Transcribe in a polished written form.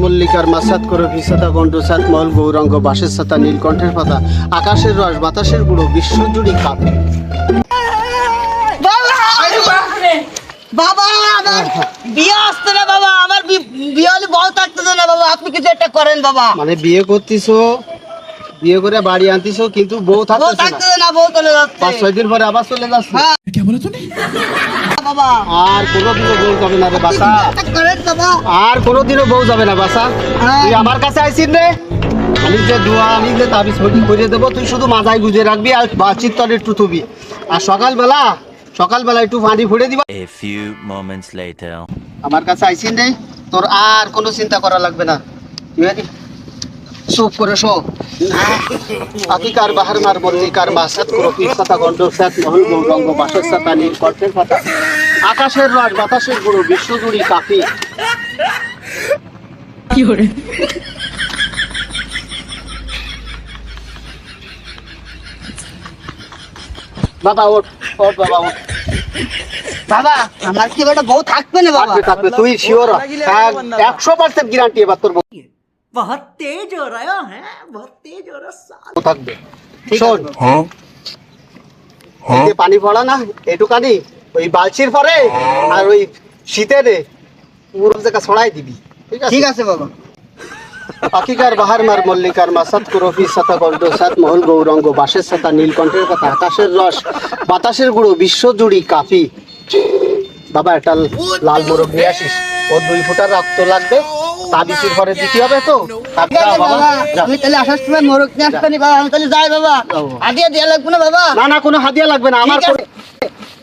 মল্লিকার মাসাত করে ভিসাতা গন্ডসাত মহল গৌরাঙ্গ বাসের সাতা নীলকণ্ঠের পাতা আকাশের রস বাতাসের গুঁড়ো বিশ্বজুড়ি কাঁপে। বাবা আমার বিয়ে আসছে না বাবা, আমার বিয়ে হলে বউ থাকতেছে না বাবা, আপনি কিছু একটা করেন বাবা। মানে বিয়ে করতিছো, বিয়ে করে বাড়ি আনতিছো, কিন্তু বউ থাকতেছে না, বউ চলে যাচ্ছে 5-6 দিন পরে আবার চলে যাচ্ছে। কি বলে তুমি বাবা? আর কোনোদিনও বউ যাবে না রে বাসা, করেন বাবা, আর কোনোদিনও বউ যাবে না বাসা। তুই আমার কাছে আইছিস রে, আমি যে দোয়া আমি যে তাবিজ ফটি করে দেবো, তুই শুধু মাথায় গুজে রাখবি আর বাচির তলে একটু থুবি, আর সকালবেলা একটু পানি ফুটে দিবা। A few moments later. আমার কাছে আইছিস রে, তোর আর কোনো চিন্তা করা লাগবে না, ঠিক আছে? চুপ করে শো। আকিকার বাহার মার মল্লিকার মাসাত করো পিসাতা গন্ডসাত মহল গৌরঙ্গ বাসের সাতা নীলকণ্ঠের পাতা আকাশের রস বাতাসের গুঁড়ো বিশ্বজুড়ি কাঁপে। কি করে বাবা ওঠ, ওঠ বাবা ওঠ। বাবা? আমার কি বেটা বউ থাকবে না বাবা? থাকবে, তুই শিওর 100% গ্যারান্টি এবার তোর বউ बहुत तेज हो रहा है, बहुत तेज हो रहा থাকবে। শোন, এই পানি পড়া না এটুকানি ওই বালচির পরে আর ওই শীতে রে পুরো জায়গা ছড়াই দিবি, ঠিক আছে বাবা। আকিকার বাহার মার মল্লিকার মাসাত করো পিসাতা গন্ডসাত মহল গৌরঙ্গ বাসের সাতা নীলকণ্ঠের কথা আকাশের রস বাতাসের গুঁড়ো বিশ্বজুড়ি কাঁপি। বাবা একটা লাল মোরগ নিয়ে আসিস, ওর 2 ফুটার রক্ত লাগবে, তাবিজের পরে দিতে হবে তো। আমি তাহলে আসার সময় মোরগ নিয়ে আসতে নি বাবা, আমি তাহলে যাই বাবা। হাদিয়া দেওয়া লাগবে না বাবা? না না, কোনো হাদিয়া লাগবে না, আমার ঠিক আছে।